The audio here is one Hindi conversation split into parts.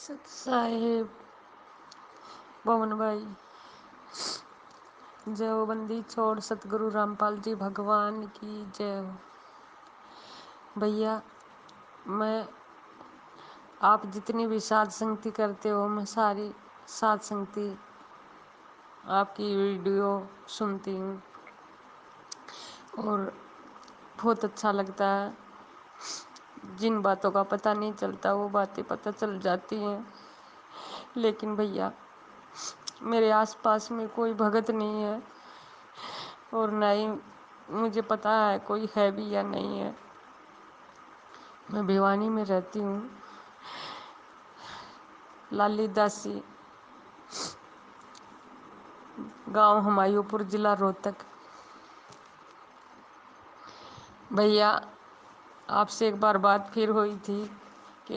सत साहेब पवन भाई जय हो। बंदी छोड़ सतगुरु रामपाल जी भगवान की जय हो। भैया मैं आप जितनी भी साध संगति करते हो, मैं सारी साध संगति आपकी वीडियो सुनती हूँ और बहुत अच्छा लगता है। जिन बातों का पता नहीं चलता वो बातें पता चल जाती हैं। लेकिन भैया मेरे आसपास में कोई भगत नहीं है और ना ही मुझे पता है कोई है भी या नहीं है। मैं भिवानी में रहती हूँ, लाली दासी गांव हुमायूंपुर, जिला रोहतक। भैया आपसे एक बार बात फिर हुई थी कि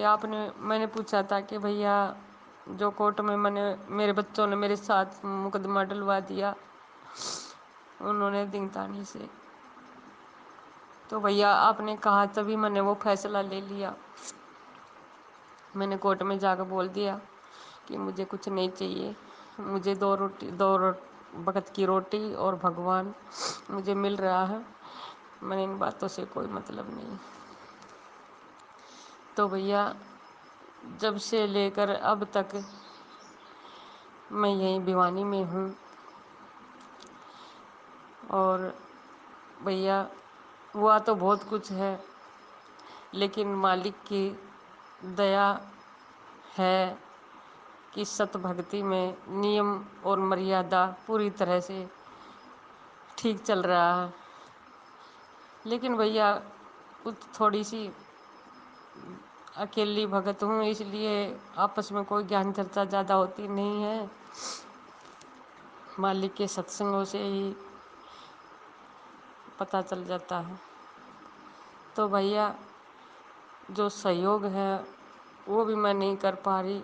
मैंने पूछा था कि भैया जो कोर्ट में मेरे बच्चों ने मेरे साथ मुकदमा डलवा दिया, उन्होंने दिंगतानी से, तो भैया आपने कहा तभी मैंने वो फैसला ले लिया। मैंने कोर्ट में जाकर बोल दिया कि मुझे कुछ नहीं चाहिए, मुझे दो वक्त की रोटी और भगवान मुझे मिल रहा है। मैंने इन बातों से कोई मतलब नहीं। तो भैया जब से लेकर अब तक मैं यहीं भिवानी में हूँ और भैया हुआ तो बहुत कुछ है, लेकिन मालिक की दया है कि सत भक्ति में नियम और मर्यादा पूरी तरह से ठीक चल रहा है। लेकिन भैया कुछ थोड़ी सी अकेली भगत हूँ, इसलिए आपस में कोई ज्ञान चर्चा ज़्यादा होती नहीं है। मालिक के सत्संगों से ही पता चल जाता है। तो भैया जो सहयोग है वो भी मैं नहीं कर पा रही,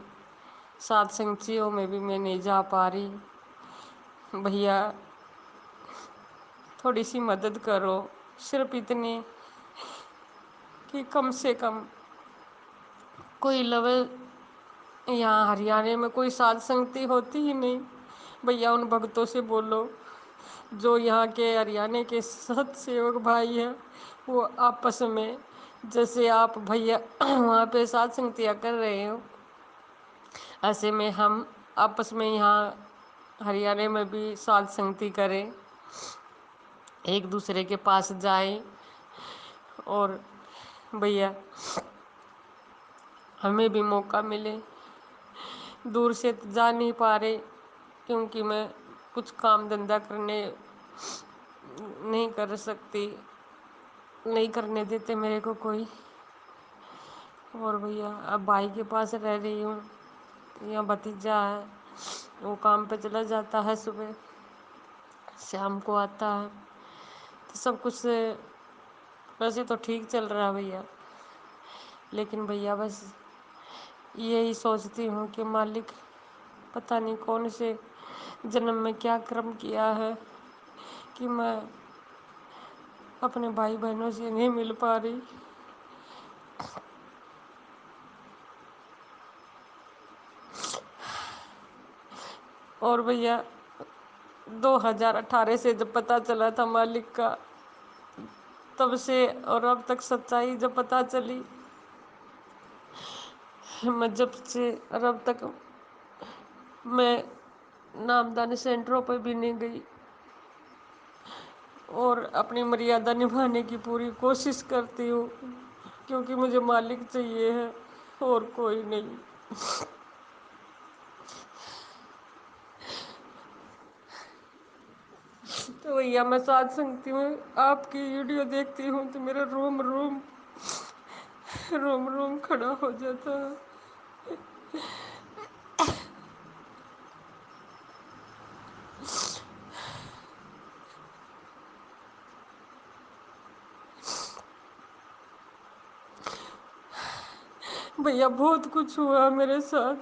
साध संगतियों में भी मैं नहीं जा पा रही। भैया थोड़ी सी मदद करो, सिर्फ इतनी कि कम से कम कोई लेवल, यहाँ हरियाणा में कोई साध संगति होती ही नहीं। भैया उन भक्तों से बोलो जो यहाँ के हरियाणा के सत सेवक भाई हैं, वो आपस में जैसे आप भैया वहाँ पे साध संगतियाँ कर रहे हो, ऐसे में हम आपस में यहाँ हरियाणा में भी साध संगति करें, एक दूसरे के पास जाएं। और भैया हमें भी मौका मिले, दूर से तो जा नहीं पा रहे क्योंकि मैं कुछ काम धंधा करने नहीं कर सकती, नहीं करने देते मेरे को कोई। और भैया अब भाई के पास रह रही हूँ, यहाँ भतीजा है, वो काम पे चला जाता है, सुबह शाम को आता है। तो सब कुछ वैसे तो ठीक चल रहा है भैया, लेकिन भैया बस यही सोचती हूँ कि मालिक पता नहीं कौन से जन्म में क्या कर्म किया है कि मैं अपने भाई बहनों से नहीं मिल पा रही। और भैया 2018 से जब पता चला था मालिक का, तब से और अब तक सच्चाई जब पता चली, मैं जब से और अब तक मैं नामदानी सेंटरों पर भी नहीं गई और अपनी मर्यादा निभाने की पूरी कोशिश करती हूँ, क्योंकि मुझे मालिक चाहिए है और कोई नहीं। तो भैया मैं साथ संगती हूँ, आपकी वीडियो देखती हूँ तो मेरा रोम रोम रोम रोम खड़ा हो जाता है। भैया बहुत कुछ हुआ मेरे साथ,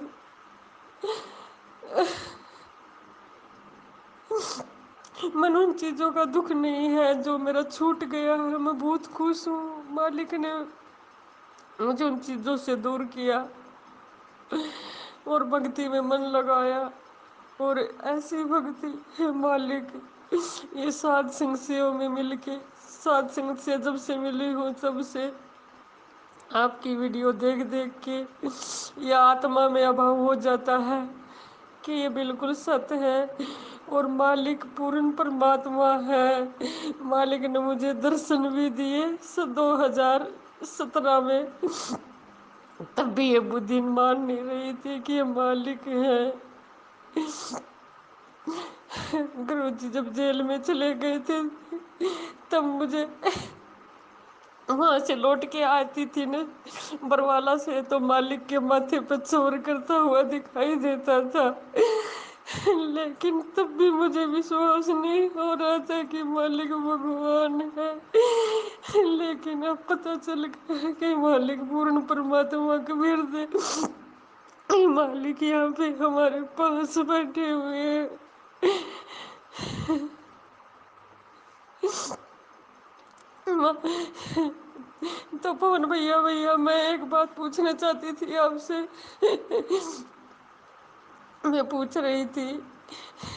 मन उन चीज़ों का दुख नहीं है जो मेरा छूट गया है। मैं बहुत खुश हूँ, मालिक ने मुझे उन चीज़ों से दूर किया। और भक्ति में मन लगाया। और ऐसी भक्ति है मालिक, ये सात संगतियों में मिलके, सात संगत से जब से मिली हूँ तब से आपकी वीडियो देख देख के ये आत्मा में अभाव हो जाता है कि ये बिल्कुल सत्य है। और मालिक पूर्ण परमात्मा है। मालिक ने मुझे दर्शन भी दिए 2017 में, तब भी ये बुद्धि मान नहीं रही थी कि ये मालिक है। गुरु जी जब जेल में चले गए थे तब मुझे वहां से लौट के आती थी न बरवाला से, तो मालिक के माथे पर चोर करता हुआ दिखाई देता था। लेकिन तब भी मुझे विश्वास नहीं हो रहा था कि मालिक भगवान है। लेकिन अब पता चल गया कि मालिक पूर्ण परमात्मा कबीर दे, मालिक यहाँ पे हमारे पास बैठे हुए हैं। तो पवन भैया भैया मैं एक बात पूछना चाहती थी आपसे। मैं पूछ रही थी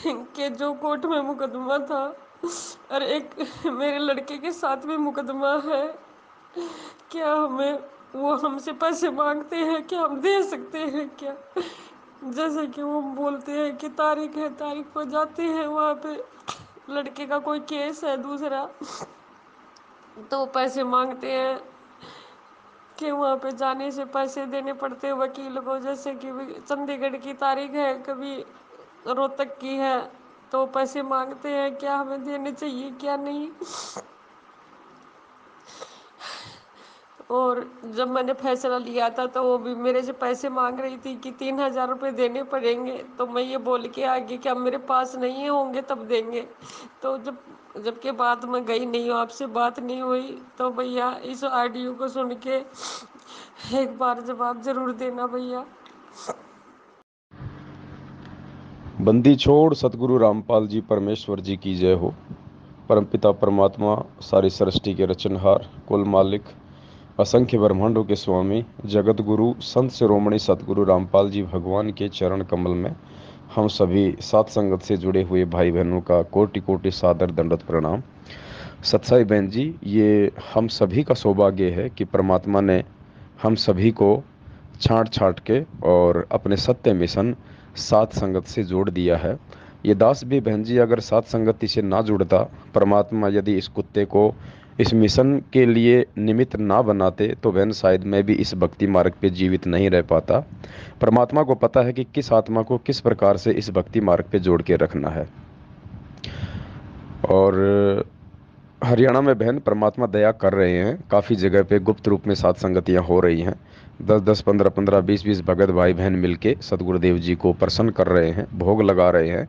कि जो कोर्ट में मुकदमा था और एक मेरे लड़के के साथ भी मुकदमा है, क्या हमें वो हमसे पैसे मांगते हैं, क्या हम दे सकते हैं क्या? जैसे कि वो बोलते हैं कि तारीख है, तारीख पर जाते हैं वहाँ पे, लड़के का कोई केस है दूसरा, तो वो पैसे मांगते हैं कि वहाँ पे जाने से पैसे देने पड़ते हैं वकील को। जैसे कि चंडीगढ़ की तारीख है, कभी रोहतक की है, तो पैसे मांगते हैं, क्या हमें देने चाहिए क्या नहीं? और जब मैंने फैसला लिया था तो वो भी मेरे से पैसे मांग रही थी कि 3,000 रुपये देने पड़ेंगे। तो मैं ये बोल के आगे कि अब मेरे पास नहीं होंगे तब देंगे। तो जबकि बात मैं गई नहीं हूँ, आपसे बात नहीं हुई, तो भैया इस ऑडियो को सुन के एक बार जवाब जरूर देना भैया। बंदी छोड़ सतगुरु रामपाल जी परमेश्वर जी की जय हो। परमपिता परमात्मा सारी सृष्टि के रचनहार, कुल मालिक, असंख्य ब्रह्मांडों के स्वामी, जगत गुरु संत शिरोमणि सतगुरु रामपाल जी भगवान के चरण कमल में हम सभी सात संगत से जुड़े हुए भाई बहनों का कोटि कोटि सादर दंडवत प्रणाम। सत्साई बहन जी, ये हम सभी का सौभाग्य है कि परमात्मा ने हम सभी को छांट छांट के और अपने सत्य मिशन सात संगत से जोड़ दिया है। ये दास भी बहन जी अगर सात संगति से ना जुड़ता, परमात्मा यदि इस कुत्ते को इस मिशन के लिए निमित्त ना बनाते, तो बहन शायद मैं भी इस भक्ति मार्ग पे जीवित नहीं रह पाता। परमात्मा को पता है कि किस आत्मा को किस प्रकार से इस भक्ति मार्ग पे जोड़ के रखना है। और हरियाणा में बहन परमात्मा दया कर रहे हैं, काफ़ी जगह पे गुप्त रूप में सात संगतियाँ हो रही हैं। 10-10, 15-15, 20-20 भगत भाई बहन मिलके सतगुरुदेव जी को प्रसन्न कर रहे हैं, भोग लगा रहे हैं।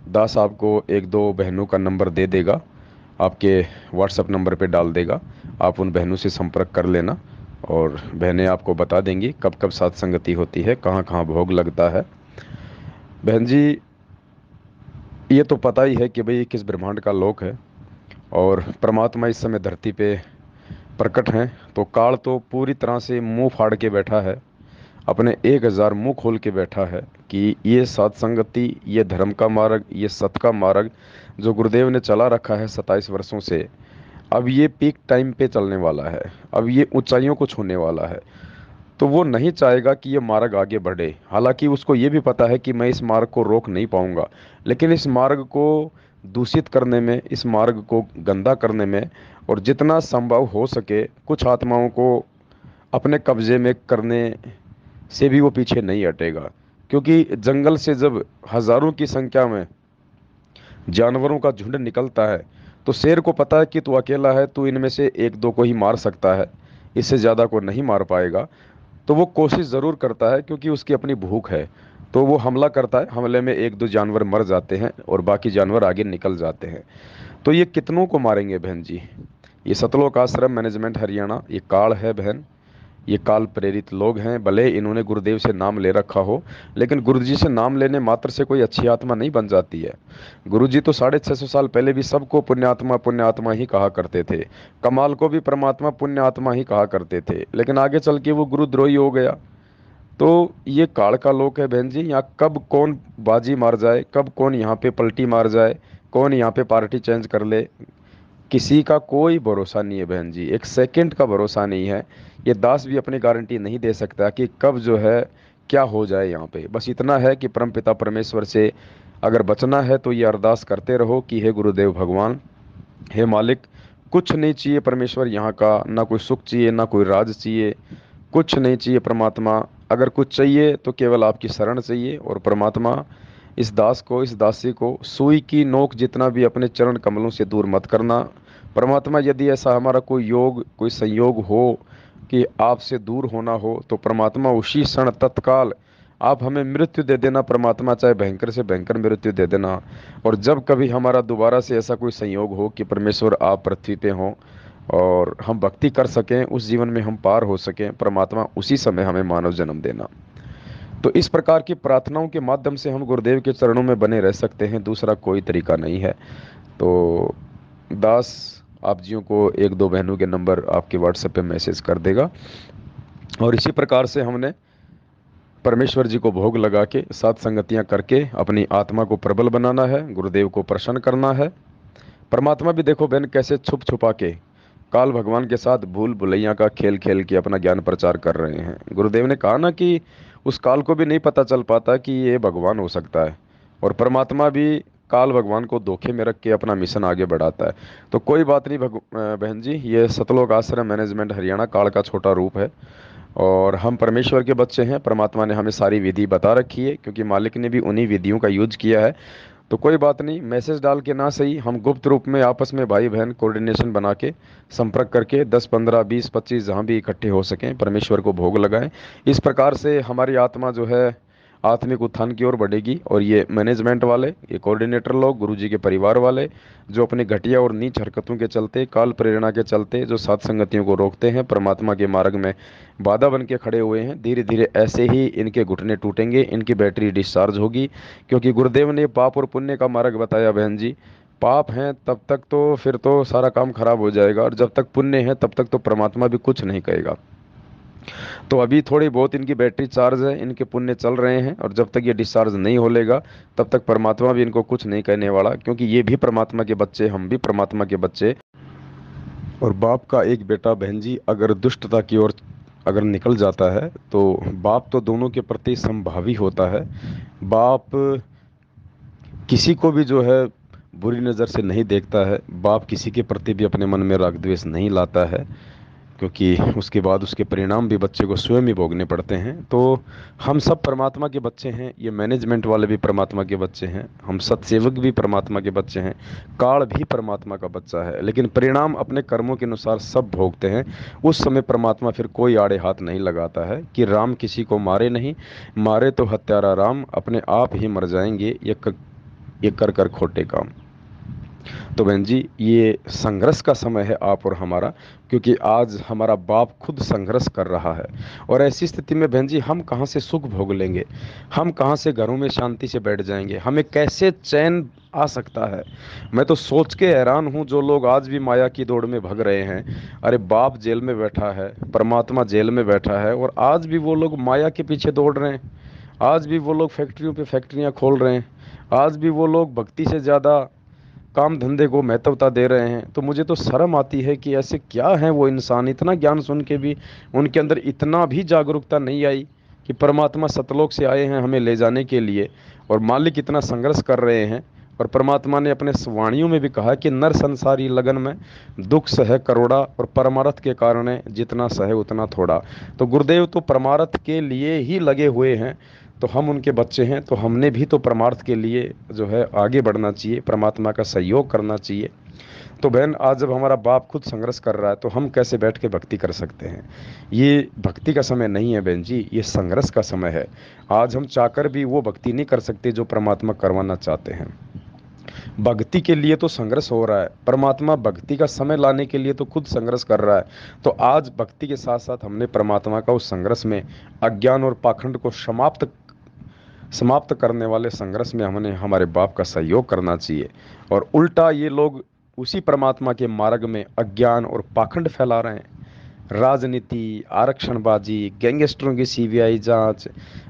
दास आपको एक दो बहनों का नंबर दे देगा, आपके व्हाट्सएप नंबर पे डाल देगा। आप उन बहनों से संपर्क कर लेना और बहनें आपको बता देंगी कब कब सात संगति होती है, कहाँ कहाँ भोग लगता है। बहन जी, ये तो पता ही है कि भाई किस ब्रह्मांड का लोक है और परमात्मा इस समय धरती पे प्रकट हैं, तो काल तो पूरी तरह से मुंह फाड़ के बैठा है, अपने 1000 मुंह खोल के बैठा है कि ये सत्संगति, ये धर्म का मार्ग, ये सत का मार्ग जो गुरुदेव ने चला रखा है 27 वर्षों से, अब ये पीक टाइम पे चलने वाला है, अब ये ऊंचाइयों को छूने वाला है। तो वो नहीं चाहेगा कि ये मार्ग आगे बढ़े। हालांकि उसको ये भी पता है कि मैं इस मार्ग को रोक नहीं पाऊंगा, लेकिन इस मार्ग को दूषित करने में, इस मार्ग को गंदा करने में और जितना संभव हो सके कुछ आत्माओं को अपने कब्जे में करने से भी वो पीछे नहीं हटेगा। क्योंकि जंगल से जब हजारों की संख्या में जानवरों का झुंड निकलता है, तो शेर को पता है कि तू अकेला है, तू इनमें से एक दो को ही मार सकता है, इससे ज़्यादा को नहीं मार पाएगा। तो वो कोशिश ज़रूर करता है क्योंकि उसकी अपनी भूख है, तो वो हमला करता है। हमले में एक दो जानवर मर जाते हैं और बाकी जानवर आगे निकल जाते हैं। तो ये कितनों को मारेंगे बहन जी? ये सतलोक आश्रम मैनेजमेंट हरियाणा, ये काल है बहन, ये काल प्रेरित लोग हैं। भले इन्होंने गुरुदेव से नाम ले रखा हो, लेकिन गुरु जी से नाम लेने मात्र से कोई अच्छी आत्मा नहीं बन जाती है। गुरु जी तो 650 साल पहले भी सबको पुण्य आत्मा ही कहा करते थे। कमाल को भी परमात्मा पुण्य आत्मा ही कहा करते थे, लेकिन आगे चल के वो गुरुद्रोही हो गया। तो ये काल का लोक है बहन जी, यहाँ कब कौन बाजी मार जाए, कब कौन यहाँ पे पलटी मार जाए, कौन यहाँ पे पार्टी चेंज कर ले, किसी का कोई भरोसा नहीं है बहन जी, एक सेकंड का भरोसा नहीं है। ये दास भी अपनी गारंटी नहीं दे सकता कि कब जो है क्या हो जाए यहाँ पे। बस इतना है कि परमपिता परमेश्वर से अगर बचना है तो ये अरदास करते रहो कि हे गुरुदेव भगवान, हे मालिक, कुछ नहीं चाहिए परमेश्वर यहाँ का, ना कोई सुख चाहिए ना कोई राज चाहिए, कुछ नहीं चाहिए परमात्मा। अगर कुछ चाहिए तो केवल आपकी शरण चाहिए। और परमात्मा, इस दास को, इस दासी को सुई की नोक जितना भी अपने चरण कमलों से दूर मत करना। परमात्मा, यदि ऐसा हमारा कोई योग, कोई संयोग हो कि आपसे दूर होना हो, तो परमात्मा उसी क्षण तत्काल आप हमें मृत्यु दे देना परमात्मा, चाहे भयंकर से भयंकर मृत्यु दे देना। और जब कभी हमारा दोबारा से ऐसा कोई संयोग हो कि परमेश्वर आप पृथ्वी पे हों और हम भक्ति कर सकें, उस जीवन में हम पार हो सकें, परमात्मा उसी समय हमें मानव जन्म देना। तो इस प्रकार की प्रार्थनाओं के माध्यम से हम गुरुदेव के चरणों में बने रह सकते हैं, दूसरा कोई तरीका नहीं है। तो दास आप जियों को एक दो बहनों के नंबर आपके व्हाट्सएप पे मैसेज कर देगा। और इसी प्रकार से हमने परमेश्वर जी को भोग लगा के सात संगतियां करके अपनी आत्मा को प्रबल बनाना है, गुरुदेव को प्रसन्न करना है। परमात्मा भी देखो बहन कैसे छुप छुपा के काल भगवान के साथ भूल भुलैया का खेल खेल के अपना ज्ञान प्रचार कर रहे हैं। गुरुदेव ने कहा ना कि उस काल को भी नहीं पता चल पाता कि ये भगवान हो सकता है, और परमात्मा भी काल भगवान को धोखे में रख के अपना मिशन आगे बढ़ाता है। तो कोई बात नहीं बहन जी, ये सतलोक आश्रम मैनेजमेंट हरियाणा काल का छोटा रूप है, और हम परमेश्वर के बच्चे हैं। परमात्मा ने हमें सारी विधि बता रखी है, क्योंकि मालिक ने भी उन्हीं विधियों का यूज किया है। तो कोई बात नहीं, मैसेज डाल के ना सही, हम गुप्त रूप में आपस में भाई बहन कोऑर्डिनेशन बना के संपर्क करके 10 15 20 25 जहाँ भी इकट्ठे हो सकें परमेश्वर को भोग लगाएं। इस प्रकार से हमारी आत्मा जो है आत्मिक उत्थान की ओर बढ़ेगी। और ये मैनेजमेंट वाले, ये कोऑर्डिनेटर लोग, गुरु जी के परिवार वाले, जो अपनी घटिया और नीच हरकतों के चलते, काल प्रेरणा के चलते जो सात संगतियों को रोकते हैं, परमात्मा के मार्ग में बाधा बन के खड़े हुए हैं, धीरे धीरे ऐसे ही इनके घुटने टूटेंगे, इनकी बैटरी डिस्चार्ज होगी। क्योंकि गुरुदेव ने पाप और पुण्य का मार्ग बताया बहन जी। पाप हैं तब तक तो फिर तो सारा काम खराब हो जाएगा, और जब तक पुण्य है तब तक तो परमात्मा भी कुछ नहीं कहेगा। तो अभी थोड़ी बहुत इनकी बैटरी चार्ज है, इनके पुण्य चल रहे हैं, और जब तक ये डिस्चार्ज नहीं हो लेगा तब तक परमात्मा भी इनको कुछ नहीं कहने वाला, क्योंकि ये भी परमात्मा के बच्चे, हम भी परमात्मा के बच्चे। और बाप का एक बेटा बहन जी अगर दुष्टता की ओर अगर निकल जाता है, तो बाप तो दोनों के प्रति समभावी होता है। बाप किसी को भी जो है बुरी नज़र से नहीं देखता है, बाप किसी के प्रति भी अपने मन में राग द्वेष नहीं लाता है, क्योंकि उसके बाद उसके परिणाम भी बच्चे को स्वयं ही भोगने पड़ते हैं। तो हम सब परमात्मा के बच्चे हैं, ये मैनेजमेंट वाले भी परमात्मा के बच्चे हैं, हम सत्सेवक भी परमात्मा के बच्चे हैं, काल भी परमात्मा का बच्चा है, लेकिन परिणाम अपने कर्मों के अनुसार सब भोगते हैं। उस समय परमात्मा फिर कोई आड़े हाथ नहीं लगाता है कि राम किसी को मारे नहीं, मारे तो हत्यारा राम, अपने आप ही मर जाएंगे ये कर कर खोटे काम। तो बहन जी, ये संघर्ष का समय है आप और हमारा, क्योंकि आज हमारा बाप खुद संघर्ष कर रहा है। और ऐसी स्थिति में बहन जी हम कहाँ से सुख भोग लेंगे, हम कहाँ से घरों में शांति से बैठ जाएंगे, हमें कैसे चैन आ सकता है। मैं तो सोच के हैरान हूँ, जो लोग आज भी माया की दौड़ में भग रहे हैं। अरे बाप जेल में बैठा है, परमात्मा जेल में बैठा है, और आज भी वो लोग माया के पीछे दौड़ रहे हैं। आज भी वो लोग फैक्ट्रियों पे फैक्ट्रियाँ खोल रहे हैं। आज भी वो लोग भक्ति से ज़्यादा काम धंधे को महत्वता दे रहे हैं। तो मुझे तो शर्म आती है कि ऐसे क्या हैं वो इंसान, इतना ज्ञान सुन के भी उनके अंदर इतना भी जागरूकता नहीं आई कि परमात्मा सतलोक से आए हैं हमें ले जाने के लिए, और मालिक इतना संघर्ष कर रहे हैं। और परमात्मा ने अपने वाणियों में भी कहा कि नर संसारी लगन में दुख सह करोड़ा, और परमार्थ के कारण जितना सहे उतना थोड़ा। तो गुरुदेव तो परमार्थ के लिए ही लगे हुए हैं, तो हम उनके बच्चे हैं, तो हमने भी तो परमार्थ के लिए जो है आगे बढ़ना चाहिए, परमात्मा का सहयोग करना चाहिए। तो बहन, आज जब हमारा बाप खुद संघर्ष कर रहा है, तो हम कैसे बैठ के भक्ति कर सकते हैं। ये भक्ति का समय नहीं है बहन जी, ये संघर्ष का समय है। आज हम चाहकर भी वो भक्ति नहीं कर सकते जो परमात्मा करवाना चाहते हैं। भक्ति के लिए तो संघर्ष हो रहा है, परमात्मा भक्ति का समय लाने के लिए तो खुद संघर्ष कर रहा है। तो आज भक्ति के साथ साथ हमने परमात्मा का उस संघर्ष में अज्ञान और पाखंड को समाप्त करने वाले संघर्ष में हमने हमारे बाप का सहयोग करना चाहिए। और उल्टा ये लोग उसी परमात्मा के मार्ग में अज्ञान और पाखंड फैला रहे हैं। राजनीति, आरक्षणबाजी, गैंगस्टरों की सीबीआई जांच,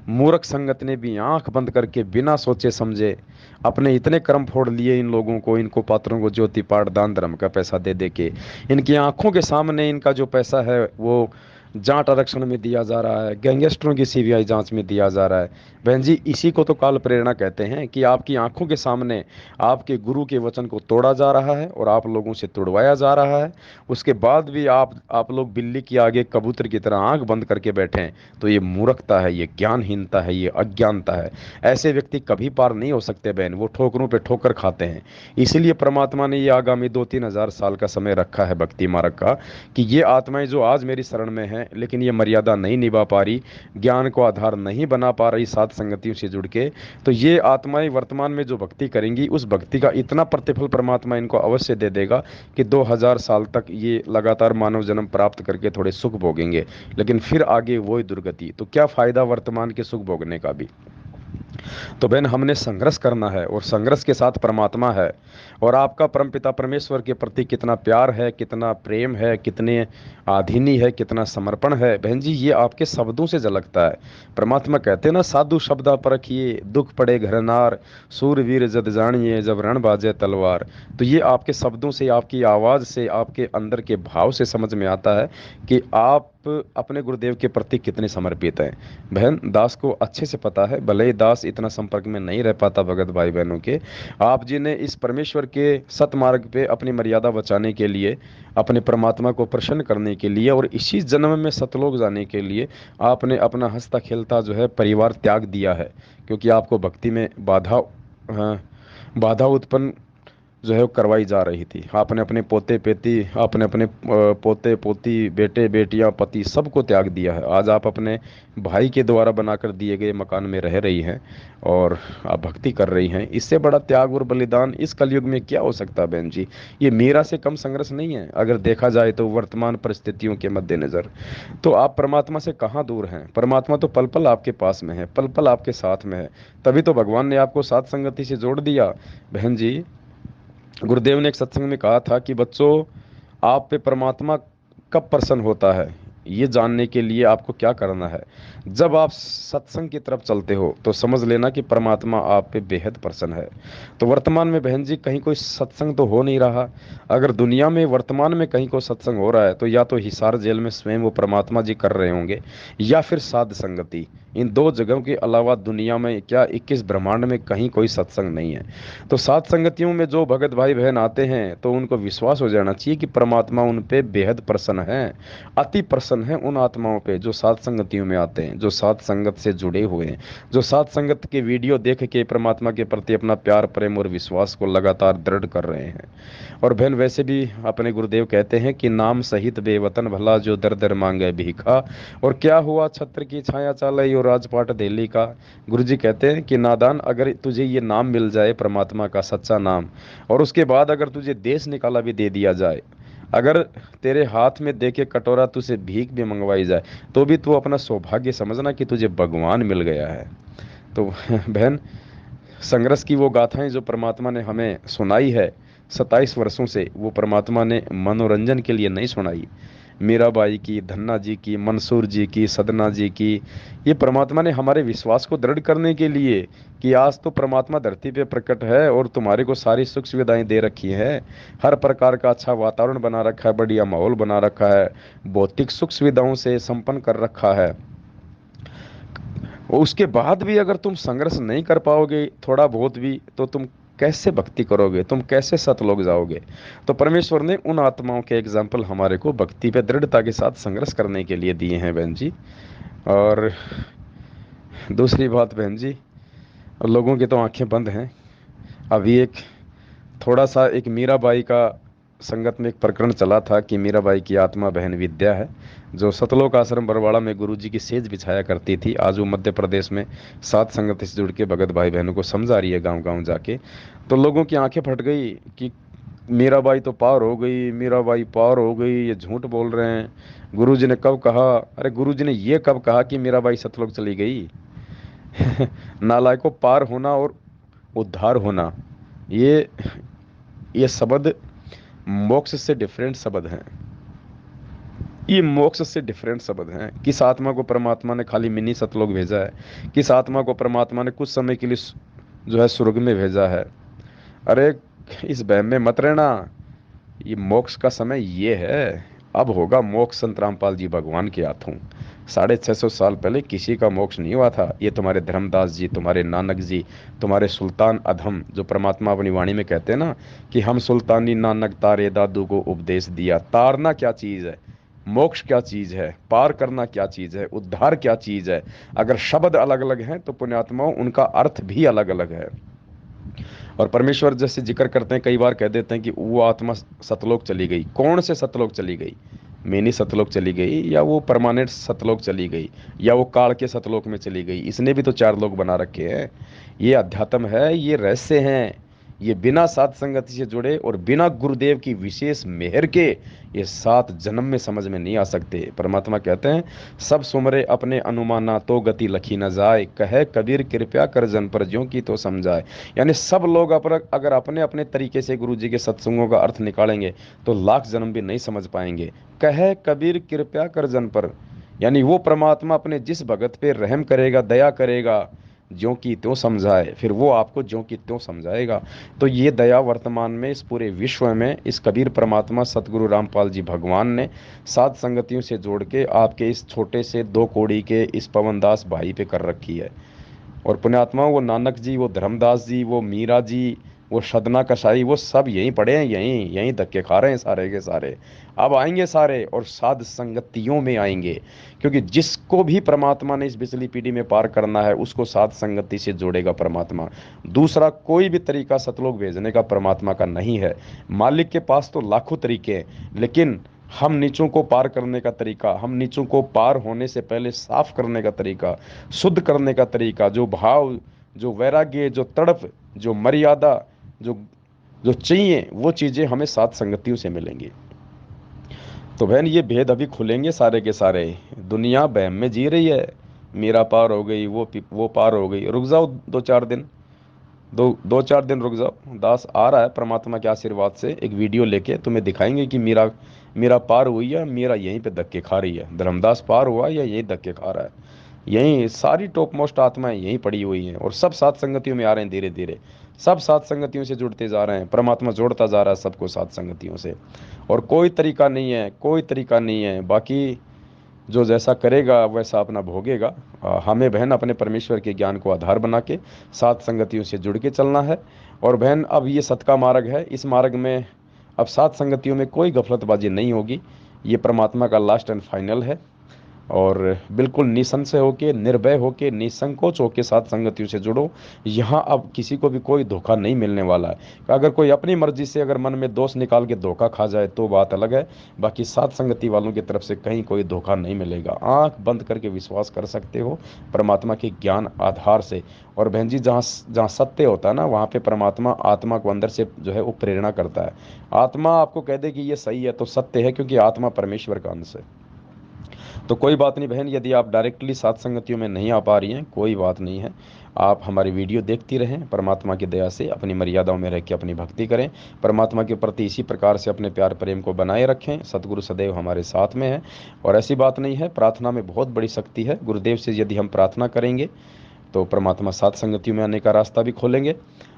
मूर्ख संगत ने भी आंख बंद करके बिना सोचे समझे अपने इतने कर्म फोड़ लिए इन लोगों को, इनको पात्रों को ज्योति पाठ दान धर्म का पैसा दे दे के, इनकी आंखों के सामने इनका जो पैसा है वो जाट आरक्षण में दिया जा रहा है, गैंगस्टरों की सीबीआई जांच में दिया जा रहा है। बहन जी, इसी को तो काल प्रेरणा कहते हैं कि आपकी आंखों के सामने आपके गुरु के वचन को तोड़ा जा रहा है और आप लोगों से तुड़वाया जा रहा है। उसके बाद भी आप लोग बिल्ली के आगे कबूतर की तरह आंख बंद करके बैठे हैं। तो ये मूर्खता है, ये ज्ञानहीनता है, ये अज्ञानता है। ऐसे व्यक्ति कभी पार नहीं हो सकते बहन, वो ठोकरों पे ठोकर खाते हैं। इसीलिए परमात्मा ने ये आगामी 2-3 हज़ार साल का समय रखा है भक्ति मार्ग का, कि ये आत्माएं जो आज मेरी शरण में हैं लेकिन ये मर्यादा नहीं निभा पा रही, ज्ञान को आधार नहीं बना पा रही सात संगतियों से जुड़ के, तो ये आत्माएं वर्तमान में जो भक्ति करेंगी उस भक्ति का इतना प्रतिफल परमात्मा इनको अवश्य दे देगा कि 2000 साल तक ये लगातार मानव जन्म प्राप्त करके थोड़े सुख भोगेंगे, लेकिन फिर आगे वही दुर्गति। तो क्या फायदा वर्तमान के सुख भोगने का भी। तो बहन, हमने संघर्ष करना है और संघर्ष के साथ परमात्मा है। और आपका परमपिता परमेश्वर के प्रति कितना प्यार है, कितना प्रेम है, कितने आधीनी है, कितना समर्पण है बहन जी, ये आपके शब्दों से झलकता है। परमात्मा कहते हैं ना, साधु शब्दा परखिए दुख पड़े घर नार, सूरवीर जद जानिए जब रण बाजे तलवार। तो ये आपके शब्दों से, आपकी आवाज़ से, आपके अंदर के भाव से समझ में आता है कि आप अपने गुरुदेव के प्रति कितने समर्पित हैं। बहन, दास को अच्छे से पता है, भले ही दास इतना संपर्क में नहीं रह पाता भगत भाई बहनों के, आप जी ने इस परमेश्वर के सतमार्ग पे अपनी मर्यादा बचाने के लिए, अपने परमात्मा को प्रसन्न करने के लिए और इसी जन्म में सतलोक जाने के लिए आपने अपना हंसता खेलता जो है परिवार त्याग दिया है, क्योंकि आपको भक्ति में बाधा उत्पन्न जो है वो करवाई जा रही थी। आपने अपने पोते पेती, आपने अपने पोते पोती, बेटे बेटियां, पति सबको त्याग दिया है। आज आप अपने भाई के द्वारा बनाकर दिए गए मकान में रह रही हैं और आप भक्ति कर रही हैं। इससे बड़ा त्याग और बलिदान इस कलयुग में क्या हो सकता है बहन जी। ये मीरा से कम संघर्ष नहीं है अगर देखा जाए तो वर्तमान परिस्थितियों के मद्देनजर। तो आप परमात्मा से कहाँ दूर हैं। परमात्मा तो पल पल आपके पास में है, पल पल आपके साथ में है। तभी तो भगवान ने आपको साथ संगति से जोड़ दिया। बहन जी, गुरुदेव ने एक सत्संग में कहा था कि बच्चों, आप पे परमात्मा कब प्रसन्न होता है, ये जानने के लिए आपको क्या करना है। जब आप सत्संग की तरफ चलते हो तो समझ लेना कि परमात्मा आप पे बेहद प्रसन्न है। तो वर्तमान में बहन जी कहीं कोई सत्संग तो हो नहीं रहा। अगर दुनिया में वर्तमान में कहीं कोई सत्संग हो रहा है तो या तो हिसार जेल में स्वयं वो परमात्मा जी कर रहे होंगे, या फिर साध संगति। इन दो जगहों के अलावा दुनिया में क्या 21 ब्रह्मांड में कहीं कोई सत्संग नहीं है। तो साध संगतियों में जो भगत भाई बहन आते हैं तो उनको विश्वास हो जाना चाहिए कि परमात्मा उन पे बेहद प्रसन्न है, अति प्रसन्न है उन आत्माओं पे जो साध संगतियों में आते हैं, जो साध संगत से जुड़े हुए हैं, जो साध संगत के वीडियो देख के परमात्मा के प्रति अपना प्यार प्रेम और विश्वास को लगातार दृढ़ कर रहे हैं। और बहन, वैसे भी अपने गुरुदेव कहते हैं कि नाम सहित बेवतन भला जो दर दर मांगे भीखा। और क्या हुआ छत्र की छाया चालई और राजपाट दिल्ली का। गुरु जी कहते हैं कि नादान, अगर तुझे ये नाम मिल जाए परमात्मा का सच्चा नाम, और उसके बाद अगर तुझे देश निकाला भी दे दिया जाए, अगर तेरे हाथ में दे के कटोरा तुझे भीख भी मंगवाई जाए, तो भी तू अपना सौभाग्य समझना कि तुझे भगवान मिल गया है। तो बहन, संघर्ष की वो गाथाएं जो परमात्मा ने हमें सुनाई है 27 वर्षों से, वो परमात्मा ने मनोरंजन के लिए नहीं सुनाई। मीराबाई की, धन्ना जी की, मंसूर जी की, सदना जी की, ये परमात्मा ने हमारे विश्वास को दृढ़ करने के लिए कि आज तो परमात्मा धरती पे प्रकट है और तुम्हारे को सारी सुख सुविधाएं दे रखी हैं। हर प्रकार का अच्छा वातावरण बना रखा है, बढ़िया माहौल बना रखा है, भौतिक सुख सुविधाओं से संपन्न कर रखा है। उसके बाद भी अगर तुम संघर्ष नहीं कर पाओगे थोड़ा बहुत भी, तो तुम कैसे भक्ति करोगे, तुम कैसे सतलोक जाओगे। तो परमेश्वर ने उन आत्माओं के एग्जाम्पल हमारे को भक्ति पे दृढ़ता के साथ संघर्ष करने के लिए दिए हैं बहन जी। और दूसरी बात बहन जी, लोगों की तो आंखें बंद हैं। अभी एक थोड़ा सा एक मीराबाई का संगत में एक प्रकरण चला था कि मीराबाई की आत्मा बहन विद्या है, जो सतलोक आश्रम बरवाड़ा में गुरु जी की सेज बिछाया करती थी। आज वो मध्य प्रदेश में सात संगत से जुड़ के भगत भाई बहनों को समझा रही है गांव गांव जाके। तो लोगों की आंखें फट गई कि मीराबाई तो पार हो गई, मीराबाई पार हो गई, ये झूठ बोल रहे हैं। गुरु जी ने कब कहा? अरे गुरु जी ने ये कब कहा कि मीराबाई सतलोक चली गई? नालायकों, पार होना और उद्धार होना, ये ये शब्द मोक्ष से डिफरेंट शब्द हैं। ये मोक्ष से डिफरेंट शब्द हैं। किस आत्मा को परमात्मा ने खाली मिनी सतलोक भेजा है, किस आत्मा को परमात्मा ने कुछ समय के लिए जो है स्वर्ग में भेजा है। अरे इस वहम में मत रहना। ये मोक्ष का समय ये है। अब होगा मोक्ष संत रामपाल जी भगवान के हाथों। 650 साल पहले किसी का मोक्ष नहीं हुआ था। ये तुम्हारे धर्मदास जी, तुम्हारे नानक जी, तुम्हारे सुल्तान अधम, जो परमात्मा अपनी वाणी में कहते हैं ना कि हम सुल्तानी नानक तारे दादू को उपदेश दिया। तारना क्या चीज है, मोक्ष क्या चीज है, पार करना क्या चीज है, उद्धार क्या चीज है। अगर शब्द अलग अलग हैं तो पुण्यात्माओं उनका अर्थ भी अलग अलग है। और परमेश्वर जैसे जिक्र करते हैं, कई बार कह देते हैं कि वो आत्मा सतलोक चली गई। कौन से सतलोक चली गई? मेनी सतलोक चली गई, या वो परमानेंट सतलोक चली गई, या वो काल के सतलोक में चली गई? इसने भी तो 4 लोक बना रखे हैं। ये अध्यात्म है, ये रहस्य हैं। ये बिना साध संगति से जुड़े और बिना गुरुदेव की विशेष मेहर के ये 7 जन्म में समझ में नहीं आ सकते। परमात्मा कहते हैं, सब सुमरे अपने अनुमाना तो गति लखी न जाए, कहे कबीर कृपया कर जन पर ज्यों की तो समझाए। यानी सब लोग अगर अपने अपने तरीके से गुरु जी के सत्संगों का अर्थ निकालेंगे तो लाख जन्म भी नहीं समझ पाएंगे। कहे कबीर कृपया कर जन पर, यानी वो परमात्मा अपने जिस भगत पे रहम करेगा, दया करेगा, ज्यों की त्यों समझाए, फिर वो आपको ज्यों की त्यों समझाएगा। तो ये दया वर्तमान में इस पूरे विश्व में इस कबीर परमात्मा सतगुरु रामपाल जी भगवान ने साध संगतियों से जोड़ के आपके इस छोटे से 2 कौड़ी के इस पवनदास भाई पे कर रखी है। और पुण्यात्मा, वो नानक जी, वो धर्मदास जी, वो मीरा जी, वो सदना कसाई, वो सब यहीं पड़े हैं, यहीं यहीं धक्के खा रहे हैं सारे के सारे। अब आएंगे सारे और साध संगतियों में आएंगे। क्योंकि जिसको भी परमात्मा ने इस बिचली पीढ़ी में पार करना है उसको साध संगति से जोड़ेगा परमात्मा। दूसरा कोई भी तरीका सतलोक भेजने का परमात्मा का नहीं है। मालिक के पास तो लाखों तरीके हैं, लेकिन हम नीचों को पार करने का तरीका, हम नीचों को पार होने से पहले साफ करने का तरीका, शुद्ध करने का तरीका, जो भाव, जो वैराग्य, जो तड़प, जो मर्यादा, जो जो चाहिए, वो चीज़ें हमें साथ संगतियों से मिलेंगी। तो बहन ये भेद अभी खुलेंगे सारे के सारे। दुनिया वहम में जी रही है, मेरा पार हो गई, वो पार हो गई। रुक जाओ 2-4 दिन, 2-4 दिन रुक जाओ। दास आ रहा है परमात्मा के आशीर्वाद से, एक वीडियो लेके तुम्हें दिखाएंगे कि मीरा मीरा पार हुई है, मीरा यहीं पे धक्के खा रही है, धर्मदास पार हुआ या यहीं धक्के खा रहा है। यहीं सारी टॉप मोस्ट आत्माएं यहीं पड़ी हुई हैं और सब सात संगतियों में आ रहे हैं धीरे धीरे। सब सात संगतियों से जुड़ते जा रहे हैं, परमात्मा जोड़ता जा रहा है सबको सात संगतियों से। और कोई तरीका नहीं है, कोई तरीका नहीं है। बाकी जो जैसा करेगा वैसा अपना भोगेगा। हमें बहन अपने परमेश्वर के ज्ञान को आधार बना के सात संगतियों से जुड़ के चलना है। और बहन अब ये सत का मार्ग है, इस मार्ग में अब सात संगतियों में कोई गफलतबाजी नहीं होगी। ये परमात्मा का लास्ट एंड फाइनल है। और बिल्कुल निसंशय होके, निर्भय होके, निसंकोच होके साथ संगतियों से जुड़ो। यहाँ अब किसी को भी कोई धोखा नहीं मिलने वाला है। अगर कोई अपनी मर्जी से अगर मन में दोष निकाल के धोखा खा जाए तो बात अलग है। बाकी साथ संगति वालों की तरफ से कहीं कोई धोखा नहीं मिलेगा। आंख बंद करके विश्वास कर सकते हो परमात्मा के ज्ञान आधार से। और बहन जी, जहाँ जहाँ सत्य होता है ना, वहाँ पे परमात्मा आत्मा को अंदर से जो है वो प्रेरणा करता है। आत्मा आपको कह दे कि ये सही है तो सत्य है, क्योंकि आत्मा परमेश्वर का अंश है। तो कोई बात नहीं बहन, यदि आप डायरेक्टली साथ संगतियों में नहीं आ पा रही हैं, कोई बात नहीं है। आप हमारी वीडियो देखती रहें, परमात्मा की दया से अपनी मर्यादाओं में रह के अपनी भक्ति करें। परमात्मा के प्रति इसी प्रकार से अपने प्यार प्रेम को बनाए रखें। सतगुरु सदैव हमारे साथ में है। और ऐसी बात नहीं है, प्रार्थना में बहुत बड़ी शक्ति है। गुरुदेव से यदि हम प्रार्थना करेंगे तो परमात्मा साथ संगतियों में आने का रास्ता भी खोलेंगे।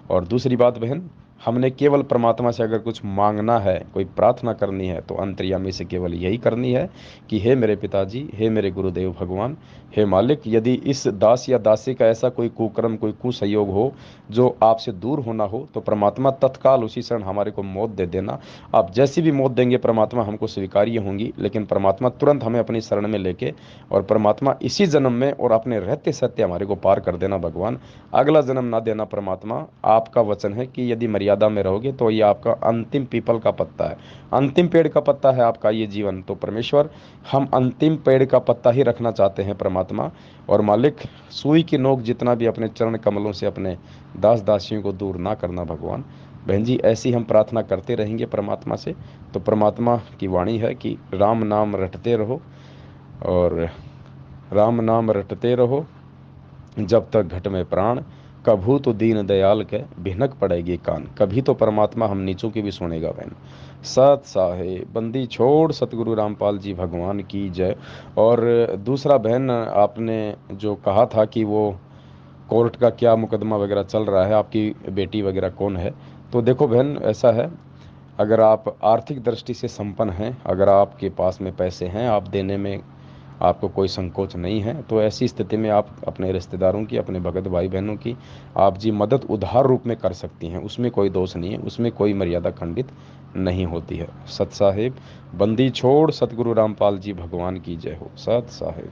और दूसरी बात बहन, हमने केवल परमात्मा से अगर कुछ मांगना है, कोई प्रार्थना करनी है, तो अंतर्यामी से केवल यही करनी है कि हे मेरे पिताजी, हे मेरे गुरुदेव भगवान, हे मालिक, यदि इस दास या दासी का ऐसा कोई कुकर्म, कोई कुसंयोग हो जो आपसे दूर होना हो, तो परमात्मा तत्काल उसी क्षण हमारे को मौत दे देना। आप जैसी भी मौत देंगे परमात्मा हमको स्वीकार्य होंगी, लेकिन परमात्मा तुरंत हमें अपनी शरण में लेके और परमात्मा इसी जन्म में और अपने रहते सत्य हमारे को पार कर देना भगवान। अगला जन्म ना देना परमात्मा। आपका वचन है कि यदि मर्यादा में रहोगे तो ये आपका अंतिम पीपल का पत्ता है, अंतिम पेड़ का पत्ता है आपका ये जीवन। तो परमेश्वर, हम अंतिम पेड़ का पत्ता ही रखना चाहते हैं परमात्मा। और मालिक, सुई की नोक जितना भी अपने चरण कमलों से अपने दास दासियों को दूर ना करना भगवान। बहन जी, ऐसी हम प्रार्थना करते रहेंगे परमात्मा से। तो परमात्मा की वाणी है कि राम नाम रटते रहो, और राम नाम रटते रहो जब तक घट में प्राण, कभू तो दीन दयाल के भिनक पड़ेगी कान, कभी तो परमात्मा हम नीचों की भी सुनेगा बहन। सत साहेब, बंदी छोड़ सतगुरु रामपाल जी भगवान की जय। और दूसरा बहन, आपने जो कहा था कि वो कोर्ट का क्या मुकदमा वगैरह चल रहा है, आपकी बेटी वगैरह कौन है, तो देखो बहन ऐसा है, अगर आप आर्थिक दृष्टि से संपन्न हैं, अगर आपके पास में पैसे हैं, आप देने में आपको कोई संकोच नहीं है, तो ऐसी स्थिति में आप अपने रिश्तेदारों की, अपने भगत भाई बहनों की आप जी मदद उधार रूप में कर सकती हैं, उसमें कोई दोष नहीं है, उसमें कोई मर्यादा खंडित नहीं होती है। सत साहिब, बंदी छोड़ सतगुरु रामपाल जी भगवान की जय हो। सत साहिब।